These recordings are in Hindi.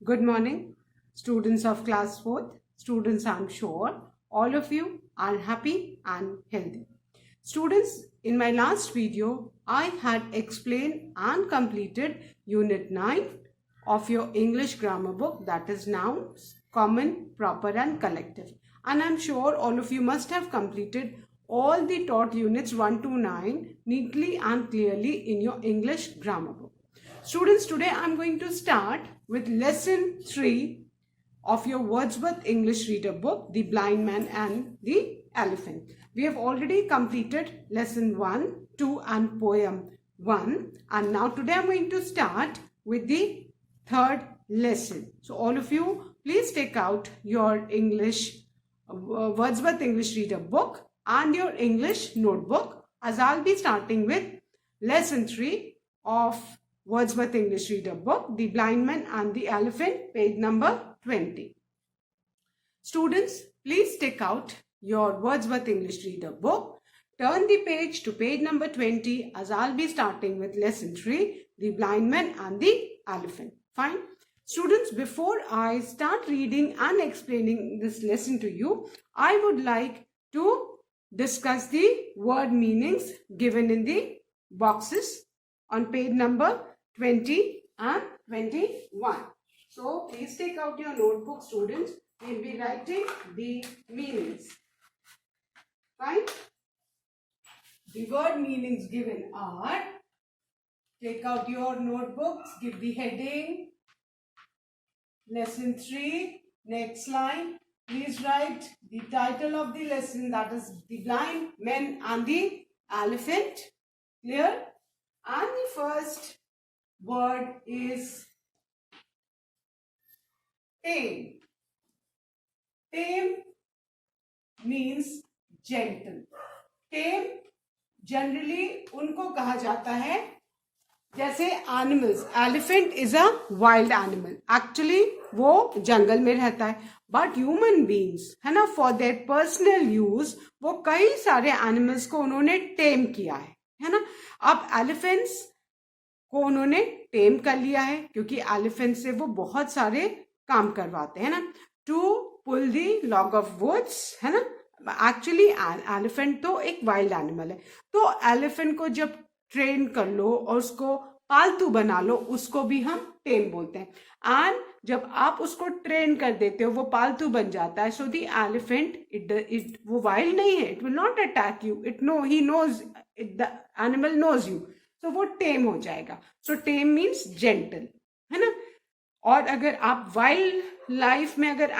Good morning, students of class 4th. Students, I'm sure all of you are happy and healthy. Students, in my last video, I had explained and completed Unit 9 of your English grammar book, that is nouns, common, proper and collective. And I'm sure all of you must have completed all the taught units 1 to 9 neatly and clearly in your English grammar book. Students, today I'm going to start with lesson 3 of your Wordsworth English Reader book, The Blind Man and the Elephant. We have already completed lesson 1, 2 and poem 1, and now today I'm going to start with the third lesson. So all of you, please take out your Wordsworth English Reader book and your English notebook, as I'll be starting with lesson 3 of Wordsworth English Reader book, The Blind Man and the Elephant, page number 20. Students, please take out your Wordsworth English Reader book, turn the page to page number 20, as I'll be starting with lesson 3, The Blind Man and the Elephant. Fine. Students, before I start reading and explaining this lesson to you, I would like to discuss the word meanings given in the boxes on page number 20 and 21. So please take out your notebook, students. We'll be writing the meanings. Fine. The word meanings given are, take out your notebooks, give the heading, lesson 3, next line. Please write the title of the lesson, that is The Blind Man and the Elephant. Clear? And the first word is tame. Tame means gentle. Tame generally उनको कहा जाता है जैसे animals. Elephant is a wild animal. Actually वो जंगल में रहता है, बट ह्यूमन बींग्स है ना, फॉर देयर पर्सनल यूज वो कई सारे एनिमल्स को उन्होंने टेम किया है ना. अब एलिफेंट्स को उन्होंने टेम कर लिया है क्योंकि एलिफेंट से वो बहुत सारे काम करवाते हैं ना. To pull the log of woods है ना. एक्चुअली एलिफेंट तो एक वाइल्ड एनिमल है, तो एलिफेंट को जब ट्रेन कर लो और उसको पालतू बना लो, उसको भी हम टेम बोलते हैं. एंड जब आप उसको ट्रेन कर देते हो वो पालतू बन जाता है. सो द एलिफेंट वो वाइल्ड नहीं है, it will not attack you, he knows, the animal knows you, तो वो टेम हो जाएगा. सो टेम मीन्स जेंटल है ना. और अगर आप वाइल्ड लाइफ में अगर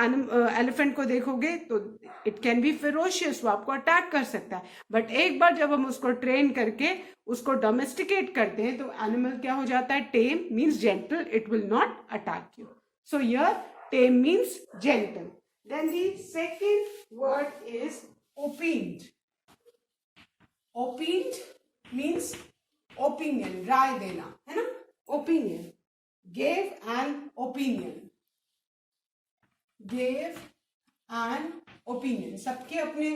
एलिफेंट को देखोगे तो इट कैन बी फेरोशियस, वो आपको अटैक कर सकता है. बट एक बार जब हम उसको ट्रेन करके उसको डोमेस्टिकेट करते हैं तो एनिमल क्या हो जाता है? Tame means gentle, it will not attack you. So here tame means gentle. Then the second word is opined. Opined means opinion, राय देना है ना. Opinion. gave an opinion. gave an opinion. सबके अपने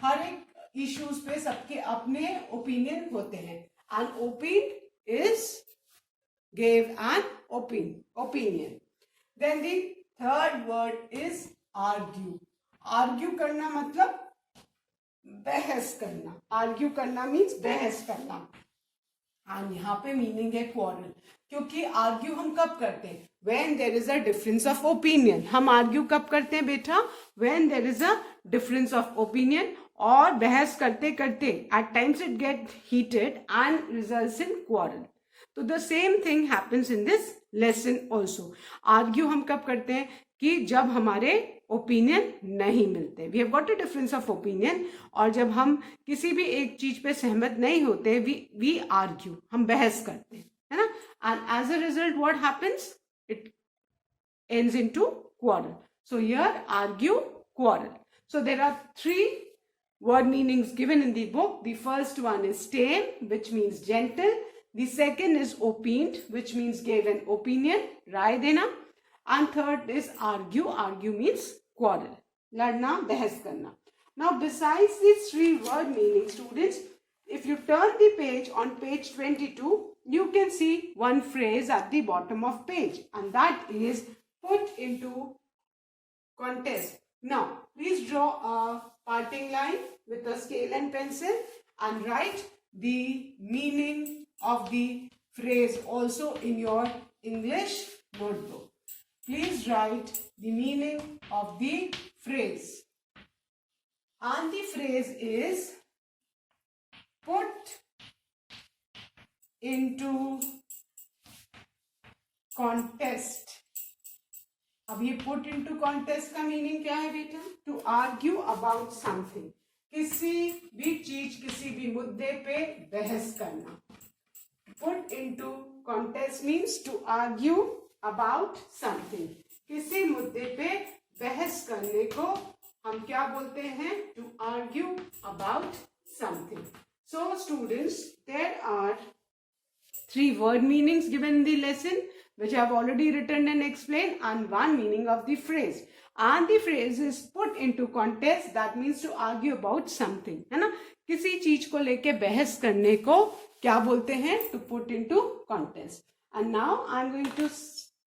हर एक इश्यूज पे सबके अपने ओपिनियन होते हैं. and opined is gave an opinion. then the third word is argue. argue करना मतलब बहस करना. argue करना means बहस करना. और यहाँ पे मीनिंग है क्वारल, क्योंकि आर्ग्यू हम कब करते हैं? When there is a difference of opinion. हम आर्ग्यू कब करते हैं बेटा? When there is a difference of opinion. और बहस करते करते at times it get heated and results in quarrel. तो the same thing happens in this lesson also. Argue हम कब करते हैं? कि जब हमारे ओपिनियन नहीं मिलते, we have got a difference of opinion, और जब हम किसी भी एक चीज पे सहमत नहीं होते, वी आर्ग्यू, हम बहस करते हैं है ना. And as a result what happens? It ends into quarrel. So here argue, quarrel. So there are 3 word meanings given in the book. The first one is tame, which means gentle. The second is opined, which means gave an opinion, राय देना. And third is argue. Argue means quarrel, लड़ना, बहस करना. Now besides these 3 word meanings, students, if you turn the page on page 22, you can see one phrase at the bottom of page, and that is put into contest. Now, please draw a parting line with a scale and pencil and write the meaning of the phrase also in your English notebook. Please write the meaning of the phrase. And the phrase is put into contest. अब ये put into contest का मीनिंग क्या है बेटा? To argue about something. किसी भी चीज, किसी भी मुद्दे पे बहस करना. Put into contest means to argue about something. किसी मुद्दे पे बहस करने को हम क्या बोलते हैं? To argue about something. So students, there are 3 word meanings given in the lesson, which I have already written and explained, and 1 meaning of the phrase. And the phrase is put into contest. That means to argue about something, है ना? किसी चीज को लेके बहस करने को क्या बोलते हैं? To put into contest. And now I'm going to,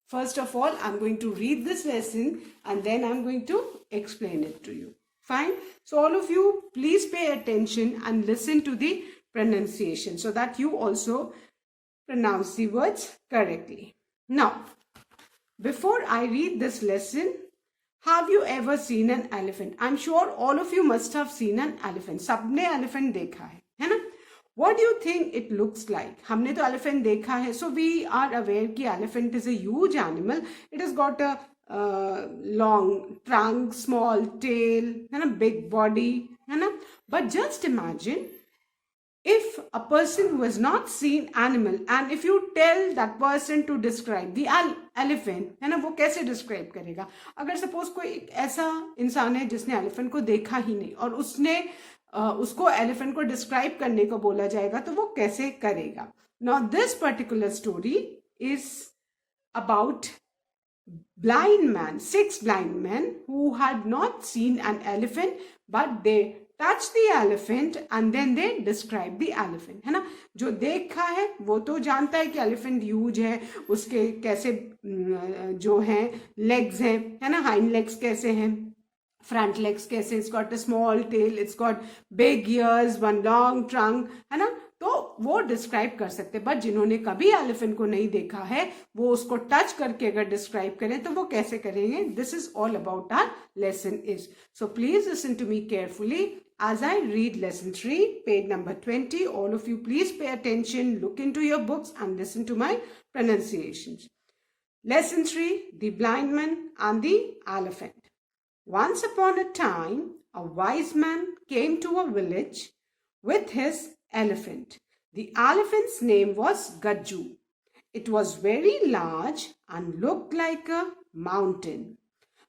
first of all, I'm going to read this lesson and then I'm going to explain it to you. Fine? So all of you, please pay attention and listen to the pronunciation so that you also pronounce the words correctly. Now, before I read this lesson, have you ever seen an elephant? I'm sure all of you must have seen an elephant. सबने elephant देखा है ना? What do you think it looks like? हमने तो elephant देखा है, so we are aware कि elephant is a huge animal. It has got a long trunk, small tail, है ना, big body, है ना? But just imagine if a person who has not seen animal and if you tell that person to describe the elephant, है ना, वो कैसे describe करेगा? अगर suppose कोई एक ऐसा इंसान है जिसने elephant को देखा ही नहीं और उसने उसको elephant को describe करने को बोला जाएगा तो वो कैसे करेगा? Now this particular story is about blind man, 6 blind men who had not seen an elephant but they touch the elephant and then they describe the elephant, है ना? जो देखा है वो तो जानता है कि elephant huge है, उसके कैसे जो हैं legs हैं, है ना, hind legs कैसे हैं, front legs कैसे, it's got a small tail, it's got big ears, one long trunk, है ना? तो वो डिस्क्राइब कर सकते हैं. बट जिन्होंने कभी एलिफेंट को नहीं देखा है वो उसको टच करके अगर डिस्क्राइब करें तो वो कैसे करेंगे? This is all about our lesson is. So please listen to me carefully as I read lesson 3, page number 20. All of you please pay attention, look into your books and listen to my pronunciations. Lesson 3, the blind man and the elephant. Once upon a time, a wise man came to a village with his elephant. The elephant's name was Gajju. It was very large and looked like a mountain.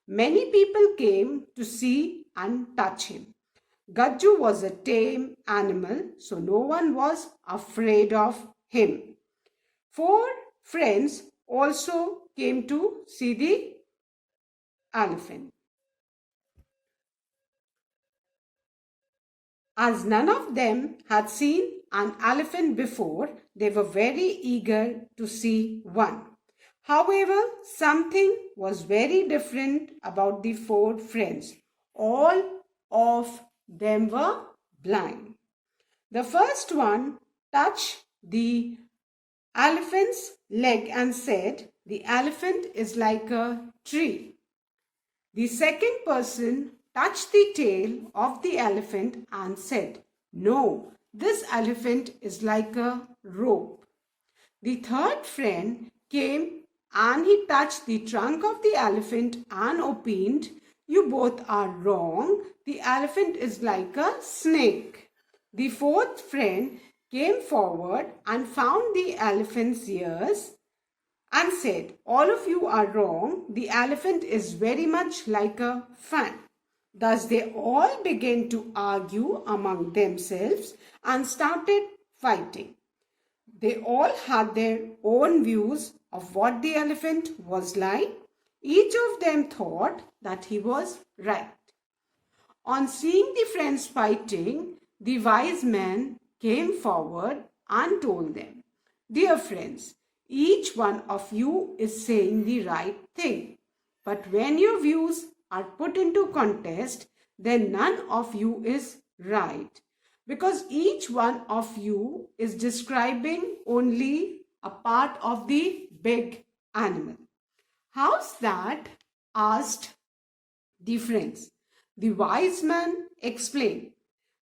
Many people came to see and touch him. Gajju was a tame animal, so no one was afraid of him. 4 friends also came to see the elephant. As none of them had seen an elephant before, they were very eager to see one. However, something was very different about the 4 friends. All of them were blind. The first one touched the elephant's leg and said, "The elephant is like a tree." The second person touched the tail of the elephant and said, "No, this elephant is like a rope." The third friend came and he touched the trunk of the elephant and opined, "You both are wrong. The elephant is like a snake." The fourth friend came forward and found the elephant's ears and said, "All of you are wrong. The elephant is very much like a fan." Thus they all began to argue among themselves and started fighting. They all had their own views of what the elephant was like. Each of them thought that he was right. On seeing the friends fighting, the wise man came forward and told them, "Dear friends, each one of you is saying the right thing. but when your views are put into contest, then none of you is right, because each one of you is describing only a part of the big animal. How's that? Asked the friends. The wise man explained.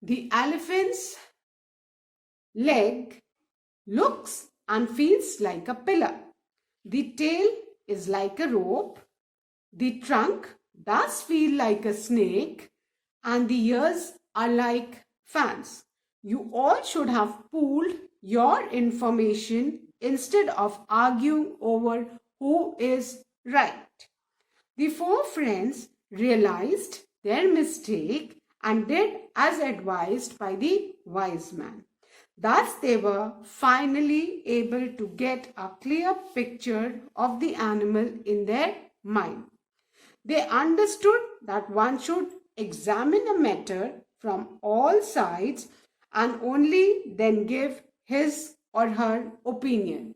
The elephant's leg looks and feels like a pillar. The tail is like a rope. The trunk does feel like a snake, and the ears are like fans. You all should have pooled your information instead of arguing over who is right. The four friends realized their mistake and did as advised by the wise man. Thus, they were finally able to get a clear picture of the animal in their mind. They understood that one should examine a matter from all sides and only then give his or her opinion.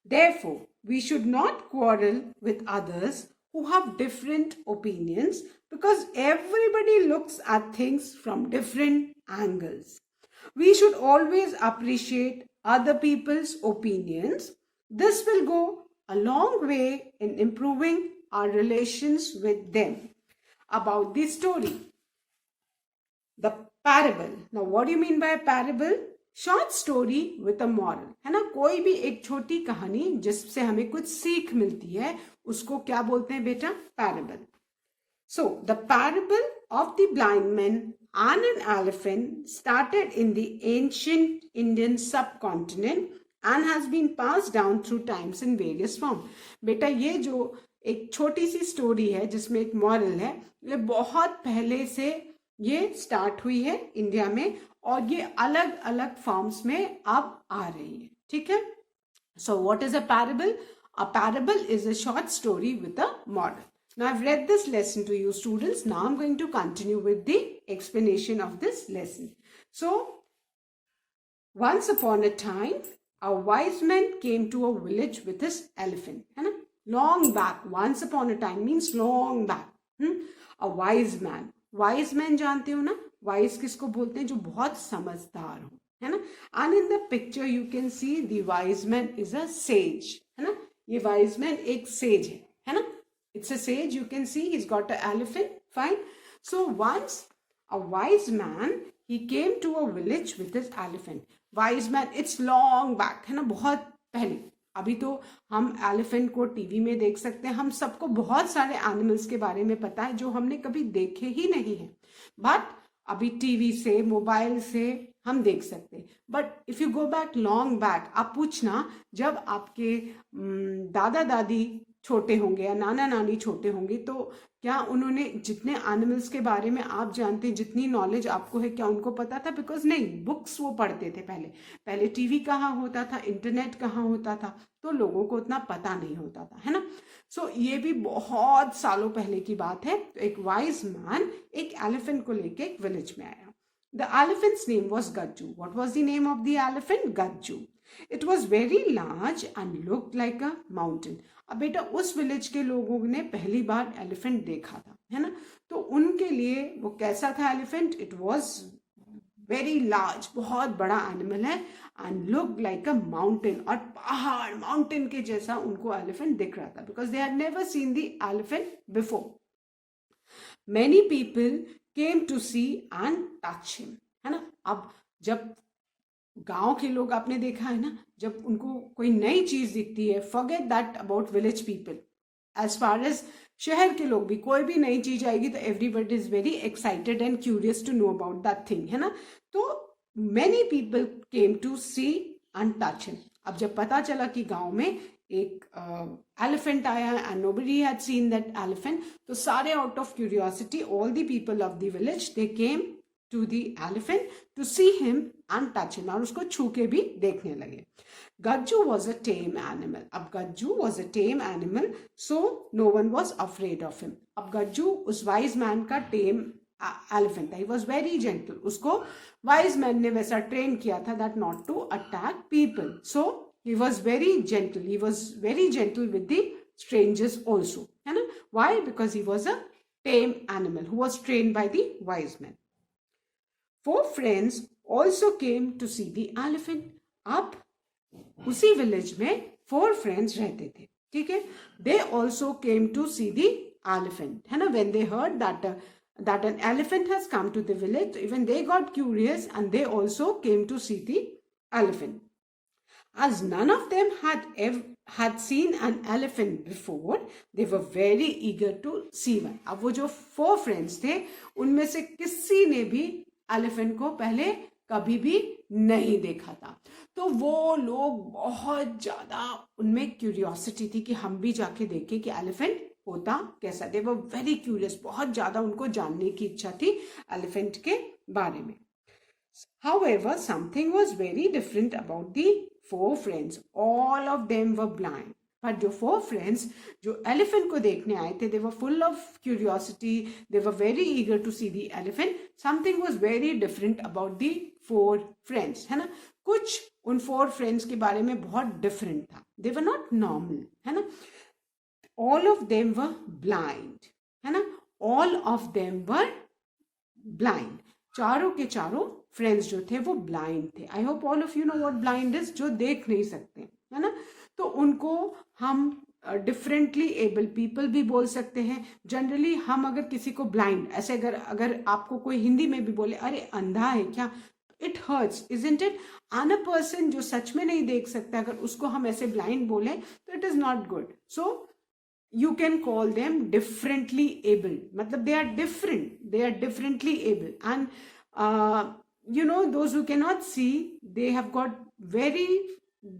Therefore, we should not quarrel with others who have different opinions, because everybody looks at things from different angles. We should always appreciate other people's opinions. This will go a long way in improving our relations with them. About the story, the parable. Now, what do you mean by a parable? Short story with a moral, है ना. कोई भी एक छोटी कहानी जिससे हमें कुछ सीख मिलती है उसको क्या बोलते हैं बेटा? Parable. So the parable of the blind man and an elephant started in the ancient Indian subcontinent and has been passed down through times in various form. बेटा ये जो एक छोटी सी स्टोरी है जिसमें एक मॉरल है, ये बहुत पहले से ये स्टार्ट हुई है इंडिया में और ये अलग अलग फॉर्म्स में अब आ रही है. ठीक है. So what is a parable? A parable is a short story with a moral. Now I've read this lesson to you students. Now I'm going to continue with the explanation of this lesson. So once upon a time, a wise man came to a village with his elephant. है ना? Long back. Once upon a time means long back. A wise man. Wise man जानते हो ना? Wise किसको बोलते हैं? जो बहुत समझदार हो, है ना? And in the picture you can see the wise man is a sage. है ना? ये wise man एक sage है ना? It's a sage. You can see he's got an elephant. Fine. So once a wise man, he came to a village with his elephant. Wise man, it's long back, है ना, बहुत पहले. अभी तो हम एलिफेंट को टीवी में देख सकते हैं. हम सबको बहुत सारे एनिमल्स के बारे में पता है जो हमने कभी देखे ही नहीं है, बट अभी टीवी से, मोबाइल से हम देख सकते हैं. But if you go back long back, आप पूछना जब आपके दादा दादी छोटे होंगे या नाना नानी छोटे होंगे तो क्या उन्होंने जितने एनिमल्स के बारे में आप जानते हैं, जितनी नॉलेज आपको है, क्या उनको पता था? बिकॉज नहीं, बुक्स वो पढ़ते थे. पहले टीवी कहाँ होता था, इंटरनेट कहाँ होता था, तो लोगों को उतना पता नहीं होता था, है ना. सो ये भी बहुत सालों पहले की बात है. तो एक वाइज मैन एक एलिफेंट को लेके एक विलेज में आया. The elephant's name was Gajju. What was the name of the elephant? Gajju. It was very large and looked like a mountain. अब बेटा उस विलेज के लोगों ने पहली बार एलिफेंट देखा था, है ना. तो उनके लिए वो कैसा था elephant? It was very large, बहुत बड़ा एनिमल है. And look like a mountain, और पहाड़, माउंटेन के जैसा उनको एलिफेंट दिख रहा था, because they had never seen the elephant before. Many people came to see and touch him, है ना. अब जब गांव के लोग, आपने देखा है ना, जब उनको कोई नई चीज दिखती है, forget that about village people, as far as शहर के लोग भी, कोई भी नई चीज आएगी तो everybody is very excited and curious to know about that thing, है ना. तो many people came to see and touch him. अब जब पता चला कि गांव में एक एलिफेंट आया and nobody had seen that elephant, तो सारे out of curiosity, all the people of the village, they came to the elephant to see him and touch him, और उसको छू के भी देखने लगे. Gajju was a tame animal. अब Gajju was a tame animal, so no one was afraid of him. अब Gajju उस wise man का tame elephant था. He was very gentle. उसको wise man ने वैसा train किया था that not to attack people. So he was very gentle. He was very gentle with the strangers also, है ना. Why? Because he was a tame animal who was trained by the wise men. 4 friends also came to see the elephant. अब उसी विलेज में 4 फ्रेंड्स रहते थे, ठीक है. They also came to see the elephant, है ना. When they heard that an elephant has come to the village, even they got curious and they also came to see the elephant. As none of them had seen an elephant before, they were very eager to see one. अब वो जो 4 फ्रेंड्स थे उनमें से किसी ने भी एलिफेंट को पहले कभी भी नहीं देखा था. तो वो लोग बहुत ज्यादा उनमें क्यूरियोसिटी थी कि हम भी जाके देखें कि एलिफेंट होता कैसा. दे वर वेरी क्यूरियस, बहुत ज्यादा उनको जानने की इच्छा थी एलिफेंट के बारे में. However, something was very different about the 4 friends. All of them were blind. But जो 4 friends जो elephant को देखने आए थे, they were full of curiosity. They were very eager to see the elephant. Something was very different about the 4 friends, है ना. कुछ उन 4 friends के बारे में बहुत different था. They were not normal, है ना. All of them were blind, है ना. All of them were blind. चारों के चारों फ्रेंड्स जो थे वो ब्लाइंड थे. I hope all of you know what blind is, जो देख नहीं सकते, है ना. तो उनको हम डिफरेंटली एबल पीपल भी बोल सकते हैं. जनरली हम अगर किसी को ब्लाइंड ऐसे अगर आपको कोई हिंदी में भी बोले अरे अंधा है क्या, it hurts, isn't it. And a person जो सच में नहीं देख सकता, अगर उसको हम ऐसे ब्लाइंड बोले तो it is not good. So you can call them differently able, matlab they are differently able. And you know, those who cannot see, they have got very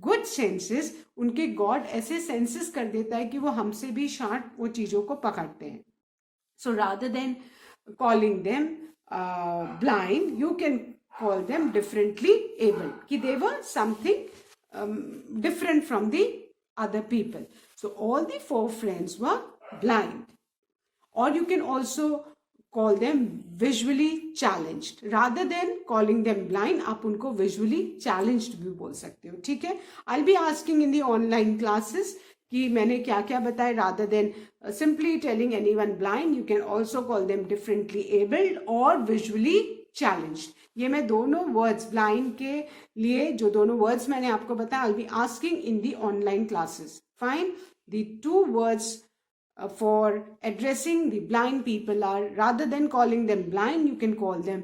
good senses. उनके God ऐसे senses कर देता है कि वो हमसे भी शार्प वो चीजों को पकड़ते हैं. So rather than calling them blind, you can call them differently able, कि they were something different from the other people. So all the 4 friends were blind. Or you can also call them visually challenged. Rather than calling them blind, आप उनको visually challenged भी बोल सकते हो, ठीक है. I'll be asking in the online classes कि मैंने क्या क्या बताया. Rather than simply telling anyone blind, you can also call them differently abled or visually challenged. ये मैं दोनों वर्ड्स ब्लाइंड के लिए जो दोनों वर्ड्स मैंने आपको बताया, I'll be asking in the online classes. Fine. The 2 words for addressing the blind people are, rather than calling them blind, you can call them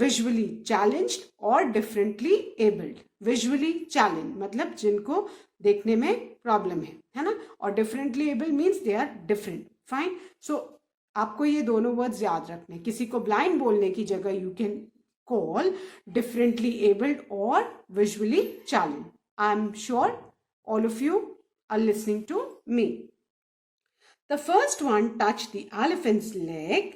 visually challenged or differently abled. Visually challenged मतलब जिनको देखने में प्रॉब्लम है ना. और differently able means they are different. Fine. So आपको ये दोनों वर्ड्स याद रखने. किसी को ब्लाइंड बोलने की जगह you can call differently abled or visually challenged. I'm sure all of you are listening to me. The first one touched the elephant's leg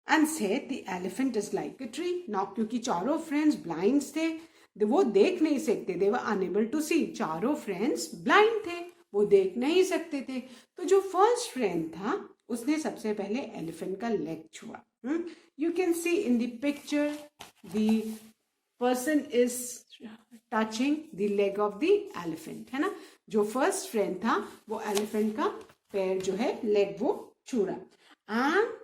and said the elephant is like a tree. Now क्योंकि चारों friends blind थे, वो देख नहीं सकते, they were unable to see. चारों friends blind थे, वो देख नहीं सकते थे. तो जो first friend था उसने सबसे पहले elephant का leg छुआ. You can see in the picture the person is touching the leg of the elephant, है ना. जो फर्स्ट फ्रेंड था वो एलिफेंट का पैर जो है लेग वो छू रहा. एंड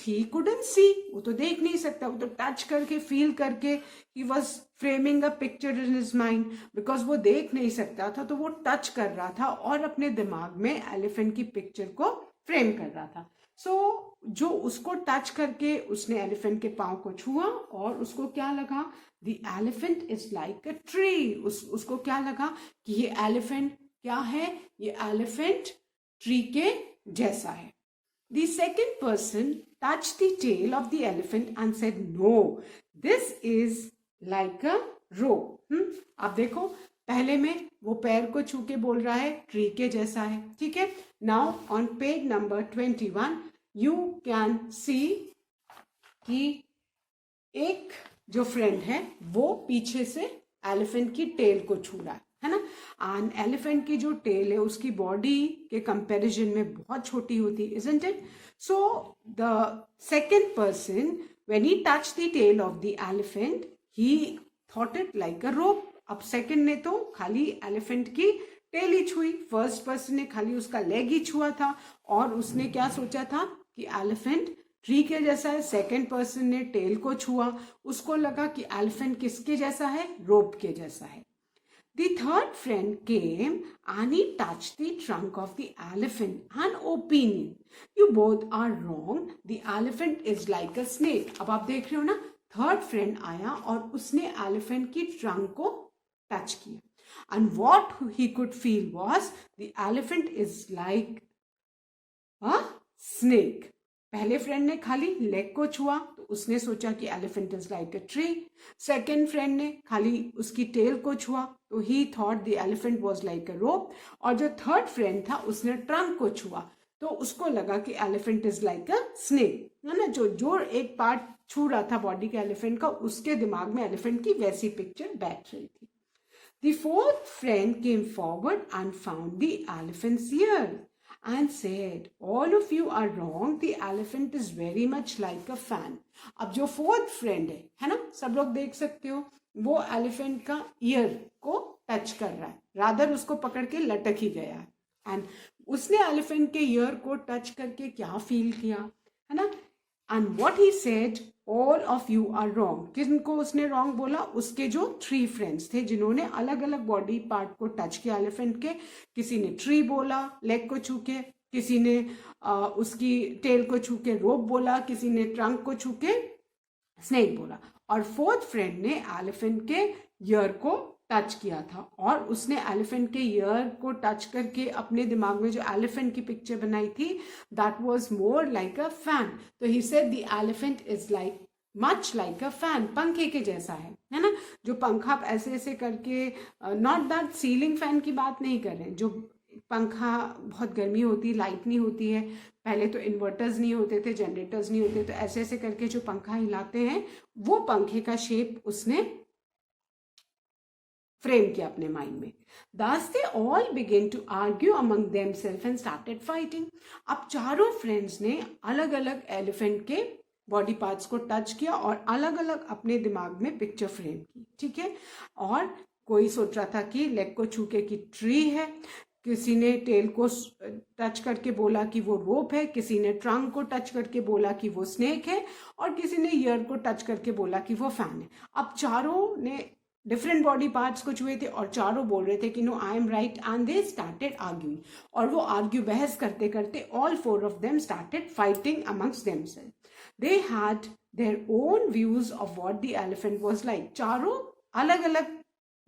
ही कुडंट सी, वो तो देख नहीं सकता, वो तो टच करके फील करके he was framing a picture in his mind. Because वो देख नहीं सकता था तो वो टच कर रहा था और अपने दिमाग में एलिफेंट की पिक्चर को फ्रेम कर रहा था. सो जो उसको टच करके उसने एलिफेंट के पाँव को छुआ और उसको क्या लगा, the elephant is like a tree. उसको क्या लगा कि ये एलिफेंट क्या है, ये एलिफेंट ट्री के जैसा है. The second person touch the tail of the elephant and said no, this is like a rope. आप देखो पहले में वो पैर को छू के बोल रहा है ट्री के जैसा है, ठीक है. Now on page number 21 you can see कि एक जो फ्रेंड है वो पीछे से एलिफेंट की टेल को छू रहा है ना. एंड एलिफेंट की जो टेल है उसकी बॉडी के कंपैरिजन में बहुत छोटी होती है, isn't it. So the second person when he touch the tail of the elephant he thought it like a rope. अब सेकेंड ने तो खाली एलिफेंट की टेल ही छुई, फर्स्ट पर्सन ने खाली उसका लेग ही छुआ था और उसने क्या सोचा था कि एलिफेंट ट्री के जैसा है। सेकेंड पर्सन ने टेल को छुआ, उसको लगा कि एलिफेंट किसके जैसा है, रोप के जैसा है। The third friend came and he touched the trunk of the elephant and opinion. You both are wrong. The elephant is like a snake. अब आप देख रहे हो ना, थर्ड फ्रेंड आया और उसने एलिफेंट की ट्रंक को टच किया and what he could feel was the elephant is like a snake. पहले फ्रेंड ने खाली लेग को छुआ तो उसने सोचा कि elephant is like a tree. Second friend ने खाली उसकी टेल को छुआ तो he thought the elephant was like a rope. और जो थर्ड फ्रेंड था उसने ट्रंक को छुआ तो उसको लगा कि elephant is like a snake, है ना। जो जो एक पार्ट छू रहा था बॉडी के एलिफेंट का, उसके दिमाग में एलिफेंट की वैसी पिक्चर बैठ रही थी। The fourth friend came forward and found the elephant's ear and said, all of you are wrong, the elephant is very much like a fan. अब जो फोर्थ फ्रेंड है ना, सब लोग देख सकते हो, वो एलिफेंट का ईयर को टच कर रहा है, रादर उसको पकड़ के लटक ही गया है। एंड उसने एलिफेंट के ईयर को टच करके क्या फील किया, है ना। And what he said, all of you are wrong. किनको उसने रॉन्ग बोला, उसके जो थ्री फ्रेंड्स थे जिन्होंने अलग अलग बॉडी पार्ट को टच किया एलिफेंट के। किसी ने ट्री बोला लेग को छू के, किसी ने उसकी टेल को छू के रोप बोला, किसी ने ट्रंक को छू के स्नेक बोला, और फोर्थ फ्रेंड ने एलिफेंट के ईयर को टच किया था और उसने एलिफेंट के ईयर को टच करके अपने दिमाग में जो एलिफेंट की पिक्चर बनाई थी, that was more like a fan. तो he said the elephant is like much like a fan, पंखे के जैसा है ना। जो पंखा आप ऐसे ऐसे करके, नॉट दैट सीलिंग फैन की बात नहीं कर रहे हैं, जो पंखा बहुत गर्मी होती है, लाइट नहीं होती है, पहले तो इन्वर्टर्स नहीं होते थे, जनरेटर्स नहीं होते, तो ऐसे ऐसे करके जो पंखा हिलाते हैं, वो पंखे का शेप उसने फ्रेम किया अपने माइंड में। Thus they all began to argue among themselves and started fighting. अब चारों फ्रेंड्स ने अलग अलग एलिफेंट के बॉडी पार्ट्स को टच किया और अलग अलग अपने दिमाग में पिक्चर फ्रेम की, ठीक है। और कोई सोच रहा था कि लेग को छू के कि ट्री है, किसी ने टेल को टच करके बोला कि वो रोप है, किसी ने ट्रंक को टच करके बोला कि वो स्नेक है, और किसी ने ईयर को टच करके बोला कि वो फैन है। अब चारों ने डिफरेंट बॉडी पार्ट्स को छुए थे और चारों बोल रहे थे कि no I am right, and they started arguing. और वो आर्ग्यू बहस करते करते all four of them started fighting amongst themselves. They had their own views of what the elephant was like. चारों अलग अलग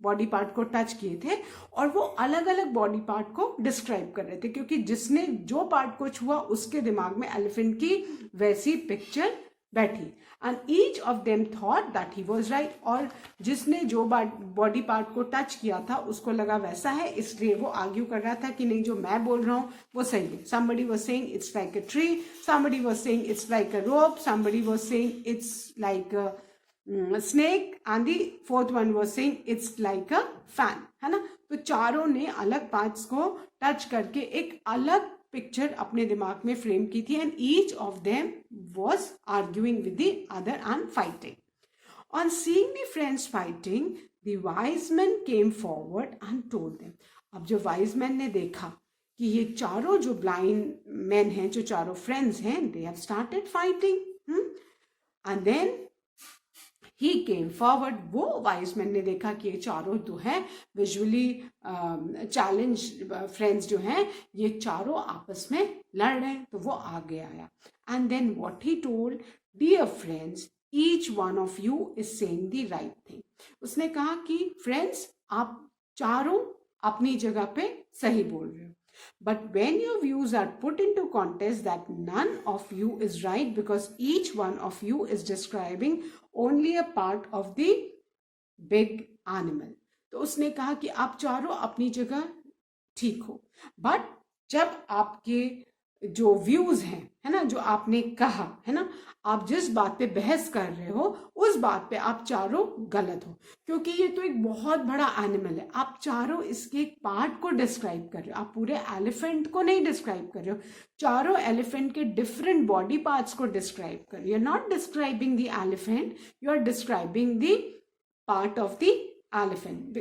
बॉडी पार्ट को टच किए थे और वो अलग अलग बॉडी पार्ट को डिस्क्राइब कर रहे थे, क्योंकि जिसने जो पार्ट को छुआ उसके दिमाग में एलिफेंट की वैसी पिक्चर बैठी। And each of them thought that he was right. और जिसने जो बॉडी पार्ट को टच किया था उसको लगा वैसा है, इसलिए वो आर्ग्यू कर रहा था कि नहीं, जो मैं बोल रहा हूँ वो सही है। somebody was saying it's like a tree, somebody was saying it's like a rope, somebody was saying it's like a snake, and the fourth one was saying it's like a fan, है ना। तो चारों ने अलग पार्ट्स को टच करके एक अलग पिक्चर अपने दिमाग में फ्रेम की थी, and each of them was arguing with the other and fighting. On seeing the friends fighting, the wise man came forward and told them. अब जो वाइज मैन ने देखा कि ये चारों जो ब्लाइंड मैन हैं, जो चारों फ्रेंड्स हैं, they have started fighting, and then he came forward. वो वाइज मैन ने देखा कि ये चारों जो हैं विजुअली चैलेंज फ्रेंड्स जो हैं, ये चारों आपस में लड़ रहे हैं, तो वो आगे आया। And then what he told, dear friends, each one of you is saying the right thing. उसने कहा कि फ्रेंड्स, आप चारों अपनी जगह पे सही बोल रहे हो, but when your views are put into contest, that none of you is right, because each one of you is describing only a part of the big animal. तो उसने कहा कि आप चारों अपनी जगह ठीक हो, बट जब आपके जो व्यूज हैं, है ना, जो आपने कहा, है ना, आप जिस बात पे बहस कर रहे हो उस बात पे आप चारों गलत हो, क्योंकि ये तो एक बहुत बड़ा एनिमल है। आप चारों इसके एक पार्ट को डिस्क्राइब कर रहे हो, आप पूरे एलिफेंट को नहीं डिस्क्राइब कर रहे हो, चारों एलिफेंट के डिफरेंट बॉडी पार्ट्स को डिस्क्राइब कर रहे हो। You are not describing the elephant, you are describing the part of the elephant,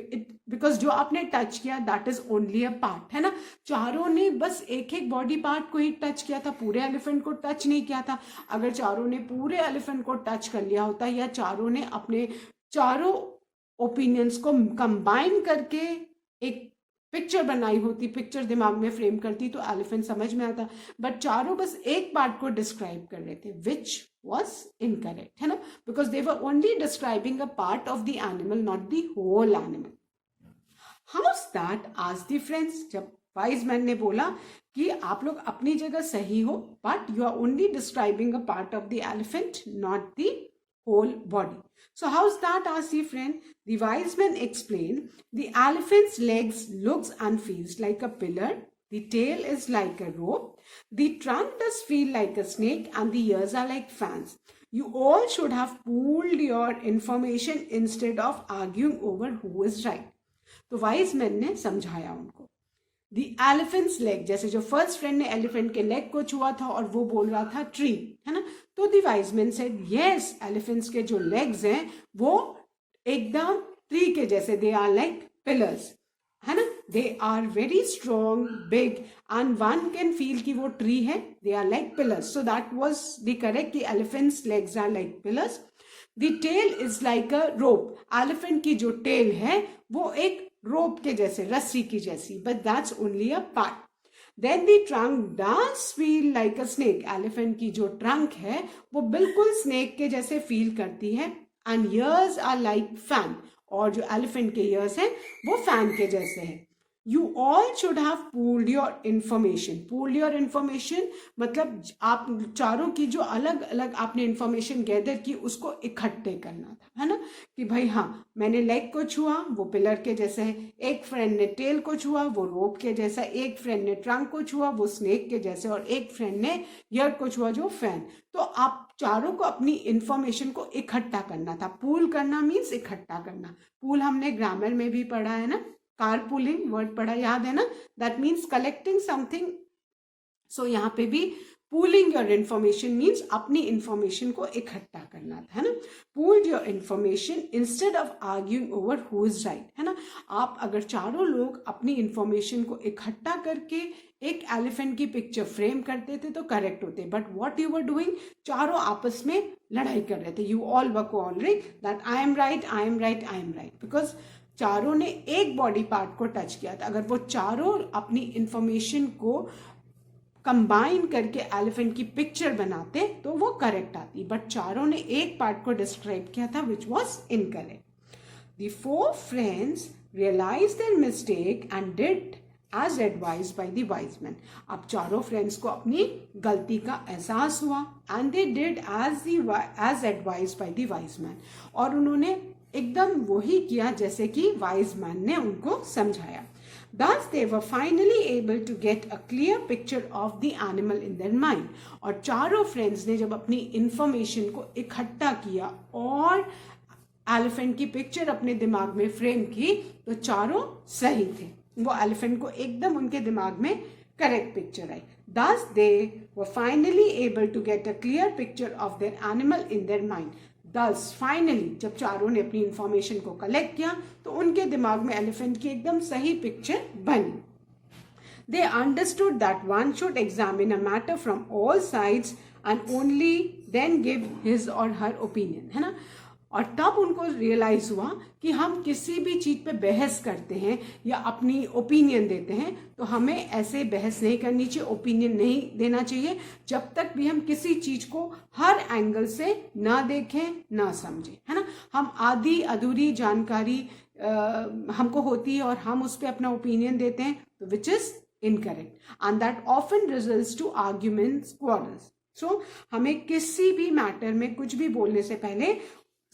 because जो आपने टच किया that is only a part, है ना. चारों ने बस एक एक बॉडी पार्ट को ही टच किया था, पूरे एलिफेंट को टच नहीं किया था. अगर चारों ने पूरे एलिफेंट को टच कर लिया होता या चारों ने अपने चारों ओपिनियंस को कंबाइन करके एक पिक्चर बनाई होती, पिक्चर दिमाग में फ्रेम करती, तो एलिफेंट समझ में आता. बट चारों बस एक पार्ट को डिस्क्राइब कर रहे थे, विच was incorrect, है ना, because they were only describing a part of the animal, not the whole animal. How's that? asked the friends. जब wise man ने बोला कि आप लोग अपनी जगह सही हो, but you are only describing a part of the elephant, not the whole body. So how's that? asked the friend. The wise man explained, the elephant's legs looks and feels like a pillar. The tail is like a rope. The trunk does feel like a snake and the ears are like fans. You all should have pooled your information instead of arguing over who is right. तो वाइज मैन ने समझाया उनको. The elephant's leg, जैसे जो फर्स्ट फ्रेंड ने एलिफेंट के लेग को छुआ था और वो बोल रहा था ट्री, है ना, तो the wise man said yes, elephants के जो लेग्स हैं वो एकदम ट्री के जैसे, दे आर लाइक पिलर्स, है ना, they are very strong, big, and one can feel कि वो ट्री है. They are like pillars. So that was the correct, कि elephants legs are like pillars. The tail is like a rope. Elephant की जो टेल है वो एक रोप के जैसे, रस्सी की जैसी, but that's only a part. Then the trunk does feel like a snake. Elephant की जो ट्रंक है वो बिल्कुल स्नेक के जैसे फील करती है. And ears are like fan. और जो एलिफेंट के ईयर्स हैं वो फैन के जैसे हैं. You all should have pooled your information. Pooled your information मतलब आप चारों की जो अलग अलग आपने इंफॉर्मेशन गैदर की उसको इकट्ठे करना था, है ना, कि भाई हाँ, मैंने लेग को छुआ वो पिलर के जैसे है, एक फ्रेंड ने टेल को छुआ वो रोप के जैसा, एक फ्रेंड ने ट्रंक को छुआ वो स्नेक के जैसे, और एक फ्रेंड ने ईयर को छुआ जो फैन. तो आप चारों को अपनी इंफॉर्मेशन को इकट्ठा करना था. पूल करना मीन्स इकट्ठा करना. पूल हमने ग्रामर में भी पढ़ा है ना, कारपूलिंग वर्ड पढ़ा, याद है ना, दैट मीन्स कलेक्टिंग समथिंग. सो यहाँ पे भी पूलिंग योर इंफॉर्मेशन मीन्स अपनी इंफॉर्मेशन को इकट्ठा करना था, है ना. Pooled your information instead of arguing over who is right, है ना. आप अगर चारों लोग अपनी इंफॉर्मेशन को इकट्ठा करके एक एलिफेंट की पिक्चर फ्रेम करते थे तो करेक्ट होते. But what you were doing, चारों आपस में लड़ाई कर रहे थे. You all were quarrelling that I am right, I am right, I am right, because चारों ने एक बॉडी पार्ट को टच किया था. अगर वो चारों अपनी इंफॉर्मेशन को कंबाइन करके एलिफेंट की पिक्चर बनाते तो वो करेक्ट आती, बट चारों ने एक पार्ट को डिस्क्राइब किया था which was incorrect. The four friends realize their mistake and did as advise by the wise man. अब चारों फ्रेंड्स को अपनी गलती का एहसास हुआ and they did as advise by the wise man, और उन्होंने एकदम वही किया जैसे कि वाइज मैन ने उनको समझाया. Thus they were finally able to get a clear picture of the animal in their mind. और चारों फ्रेंड्स ने जब अपनी इंफॉर्मेशन को इकट्ठा किया और एलिफेंट की पिक्चर अपने दिमाग में फ्रेम की तो चारों सही थे. वो एलिफेंट को एकदम उनके दिमाग में correct picture I. Thus they were finally able to get a clear picture of their animal in their mind. Thus finally जब चारों ने अपनी इंफॉर्मेशन को कलेक्ट किया तो उनके दिमाग में एलिफेंट की एकदम सही पिक्चर बनी. They understood that one should examine a matter from all sides and only then give his or her opinion, है ना. और तब उनको रियलाइज हुआ कि हम किसी भी चीज पे बहस करते हैं या अपनी ओपिनियन देते हैं तो हमें ऐसे बहस नहीं करनी चाहिए, ओपिनियन नहीं देना चाहिए जब तक भी हम किसी चीज को हर एंगल से ना देखें ना समझें, है ना. हम आधी अधूरी जानकारी हमको होती है और हम उस पर अपना ओपिनियन देते हैं तो which is incorrect and that often results to arguments, quarrels. So हमें किसी भी मैटर में कुछ भी बोलने से पहले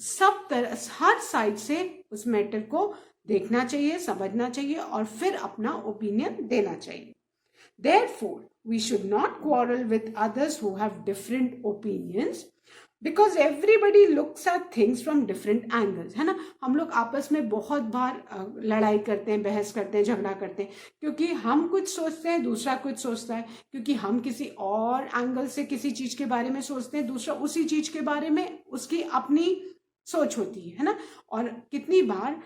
सब तरह हर साइड से उस मैटर को देखना चाहिए, समझना चाहिए और फिर अपना ओपिनियन देना चाहिए. Therefore, we should not quarrel with others who have different opinions because everybody looks at things from different angles, है ना. हम लोग आपस में बहुत बार लड़ाई करते हैं, बहस करते हैं, झगड़ा करते हैं क्योंकि हम कुछ सोचते हैं दूसरा कुछ सोचता है, क्योंकि हम किसी और एंगल से किसी चीज के बारे में सोचते हैं, दूसरा उसी चीज के बारे में उसकी अपनी सोच होती है ना. और कितनी बार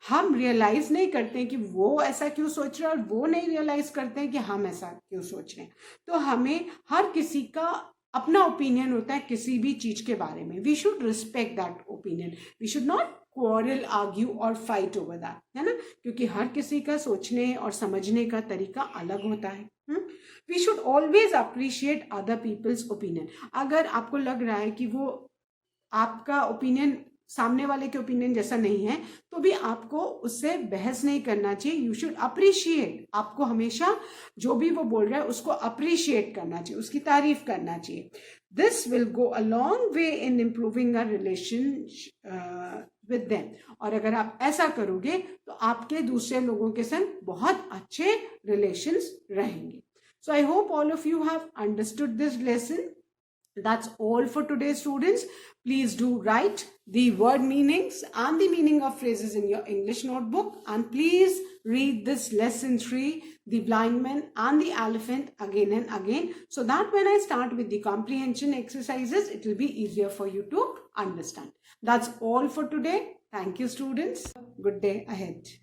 हम रियलाइज नहीं करते हैं कि वो ऐसा क्यों सोच रहा है, और वो नहीं रियलाइज करते हैं कि हम ऐसा क्यों सोच रहे हैं. तो हमें हर किसी का अपना ओपिनियन होता है किसी भी चीज के बारे में. We should respect that opinion. We should not quarrel, argue और फाइट ओवर दैट, है ना, क्योंकि हर किसी का सोचने और समझने का तरीका अलग होता है. We should always appreciate other people's opinion. अगर आपको लग रहा है कि वो आपका ओपिनियन सामने वाले के ओपिनियन जैसा नहीं है, तो भी आपको उससे बहस नहीं करना चाहिए. You should appreciate. आपको हमेशा जो भी वो बोल रहा है उसको अप्रिशिएट करना चाहिए, उसकी तारीफ करना चाहिए. This will go a long way in improving a relation with them. और अगर आप ऐसा करोगे तो आपके दूसरे लोगों के संग बहुत अच्छे रिलेशंस रहेंगे. So I hope all of you have understood this lesson. That's all for today, students. Please do write the word meanings and the meaning of phrases in your English notebook. And please read this lesson 3, The Blind Man and the Elephant, again and again, so that when I start with the comprehension exercises, it will be easier for you to understand. That's all for today. Thank you, students. Good day ahead.